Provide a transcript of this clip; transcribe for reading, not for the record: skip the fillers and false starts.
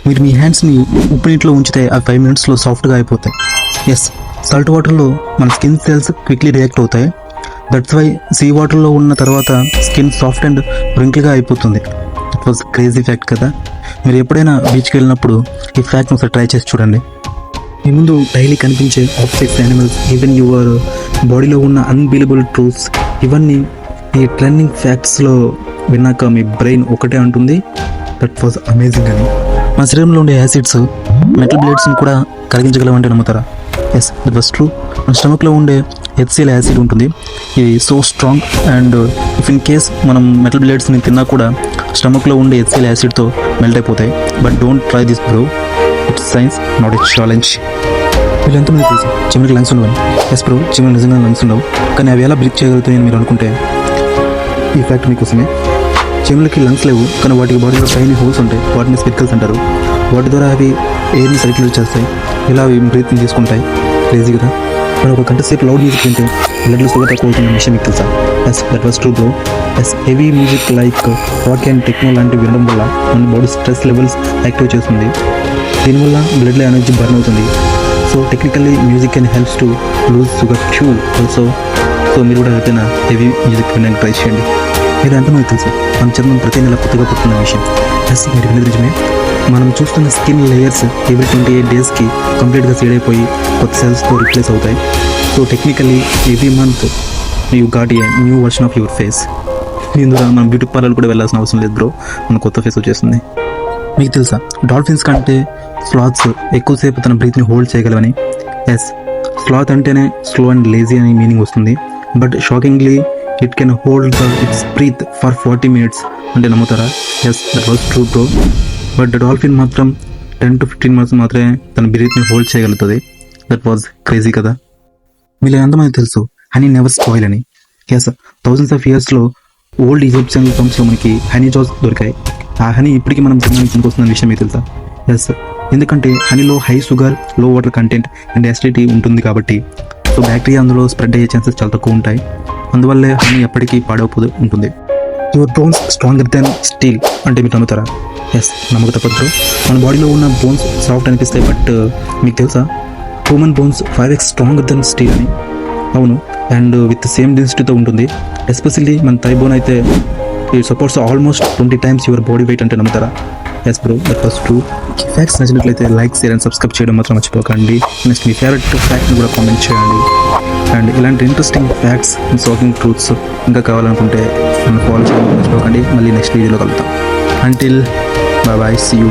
మీరు మీ హ్యాండ్స్ని ఉప్పు నీటిలో ఉంచితే అవి 5 minutesలో సాఫ్ట్గా అయిపోతాయి. ఎస్, సాల్ట్ వాటర్లో మన స్కిన్ సెల్స్ క్విక్లీ రియాక్ట్ అవుతాయి. దట్స్ వై సీ వాటర్లో ఉన్న తర్వాత స్కిన్ సాఫ్ట్ అండ్ రింకిల్గా అయిపోతుంది. ఇట్ వాజ్ క్రేజీ ఫ్యాక్ట్ కదా. మీరు ఎప్పుడైనా బీచ్కి వెళ్ళినప్పుడు ఈ ఫ్యాక్ట్ని ఒకసారి ట్రై చేసి చూడండి. మీ ముందు డైలీ కనిపించే ఆబ్జెక్ట్స్, యానిమల్స్, ఈవెన్ యువర్ బాడీలో ఉన్న అన్బిలీవబుల్ ట్రూత్స్, ఇవన్నీ ఈ ట్రెండింగ్ ఫ్యాక్ట్స్లో విన్నాక మీ బ్రెయిన్ ఒకటే అంటుంది, దట్ వాజ్ అమేజింగ్ అని. మన శరీరంలో ఉండే యాసిడ్స్ మెటల్ బ్లేడ్స్ని కూడా కరిగించగలవంటే నమ్ముతారా? Yes, that was true. మన స్టమక్లో ఉండే HCl యాసిడ్ ఉంటుంది. ఇది so strong and if in case మనం మెటల్ బ్లేడ్స్ని తిన్నా కూడా స్టమక్లో ఉండే HCl యాసిడ్తో మెల్ట్ అయిపోతాయి. But don't try this bro, it's science, not a challenge. వీళ్ళు ఎంతమంది తెలుసు చిమ్మికి లంగ్స్ ఉండవని? ఎస్ బ్రో, చిమ్మికి నిజంగా లంగ్స్ ఉండవు, కానీ అవి ఎలా బ్రీత్ చేయగలుగుతాయని మీరు అనుకుంటే ఈ ఫ్యాక్ట్ మీకోసమే. చెవులకి లంగ్స్ లేవు, కానీ వాటికి బాడీలో టైనీ హోల్స్ ఉంటాయి. వాటిని స్పిరికల్స్ అంటారు. వాటి ద్వారా అవి ఎయిర్ని సర్క్యులేట్ చేస్తాయి. ఇలా అవి బ్రీత్ని తీసుకుంటాయి. క్రేజీ కదా. మరి ఒక గంట సేపు లౌడ్ మ్యూజిక్ వింటే బ్లడ్లో షుగర్ తక్కువ అవుతున్న విషయం మీకు తెలుసా? Yes, that was true bro. Yes, heavy music like rock and techno లాంటివి వినడం వల్ల మన బాడీ స్ట్రెస్ లెవెల్స్ యాక్టివ్ చేస్తుంది. దీనివల్ల బ్లడ్లో ఎనర్జీ బర్న్ అవుతుంది. So technically music can helps to lose sugar too also. So మీరు కూడా ఎప్పుడైనా హెవీ మ్యూజిక్ వినడానికి ట్రై చేయండి. మీరు ఎంత మనకు తెలుసు మన చర్మం ప్రతి నెల కొత్తగా పుట్టిన విషయం. ఎస్, మీరు వినేది నిజమే. మనం చూస్తున్న స్కిన్ లేయర్స్ ఎవ్రీ 28 daysకి కంప్లీట్గా సీడ్ అయిపోయి కొత్త సెల్స్తో రిప్లేస్ అవుతాయి. So technically every month you got a new version of your face. దీని ద్వారా మనం బ్యూటీ పార్లర్ కూడా వెళ్ళాల్సిన అవసరం లేదు బ్రో, మన కొత్త ఫేస్ వచ్చేస్తుంది. మీకు తెలుసా డాల్ఫిన్స్ కంటే స్లాత్స్ ఎక్కువసేపు తన బ్రీత్ని హోల్డ్ చేయగలవని? ఎస్, స్లాత్ అంటేనే స్లో అండ్ లేజీ అని మీనింగ్ వస్తుంది. But shockingly it can hold its breath for 40 minutes. అంటే నమ్ముతారా? Yes, that was true bro. But dolphin మాత్రం 10 to 15 minutes మాత్రమే తన బ్రీత్ని హోల్డ్ చేయగలుగుతుంది. దట్ వాజ్ క్రేజీ కదా. మీరు ఎంతమంది తెలుసు హనీ నెవర్ స్పాయిల్ అని? ఎస్, thousands of yearsలో ఓల్డ్ ఈజిప్షియన్ టంప్స్లో మనకి హనీ జాస్ దొరికాయి. ఆ హనీ ఇప్పటికీ మనం తినడానికి వస్తున్న విషయం మీకు తెలుసా? ఎస్, ఎందుకంటే హనీలో హై షుగర్, లో వాటర్ కంటెంట్ అండ్ యాసిడిటీ ఉంటుంది కాబట్టి. సో బ్యాక్టీరియా అందులో స్ప్రెడ్ అయ్యే ఛాన్సెస్ చాలా తక్కువ ఉంటాయి. అందువల్లే హనీ ఎప్పటికీ పాడైపోతూ ఉంటుంది. Your bones stronger than steel అంటే మీరు నమ్ముతారా? ఎస్, నమ్మక తప్పదు. మన బాడీలో ఉన్న బోన్స్ సాఫ్ట్ అనిపిస్తాయి, బట్ మీకు తెలుసా human bones 5x stronger than steel అని? అవును, అండ్ విత్ సేమ్ డెన్సిటీతో ఉంటుంది. ఎస్పెషల్లీ మన థై బోన్ అయితే it supports almost 20 times your body weight అంటే నమ్ముతారా? Yes bro, that was true. Facts నచ్చినట్లయితే లైక్, షేర్ అండ్ సబ్స్క్రైబ్ చేయడం మాత్రం మర్చిపోకండి. నెక్స్ట్ మీ ఫేవరెట్ ఫ్యాక్ట్ని కూడా కామెంట్ చేయండి. అండ్ ఇలాంటి ఇంట్రెస్టింగ్ ఫ్యాక్ట్స్, షాకింగ్ ట్రూత్స్ ఇంకా కావాలనుకుంటే నన్ను ఫాలో చేయడం మర్చిపోకండి. మళ్ళీ నెక్స్ట్ వీడియోలో కలుద్దాం. Until bye, see you.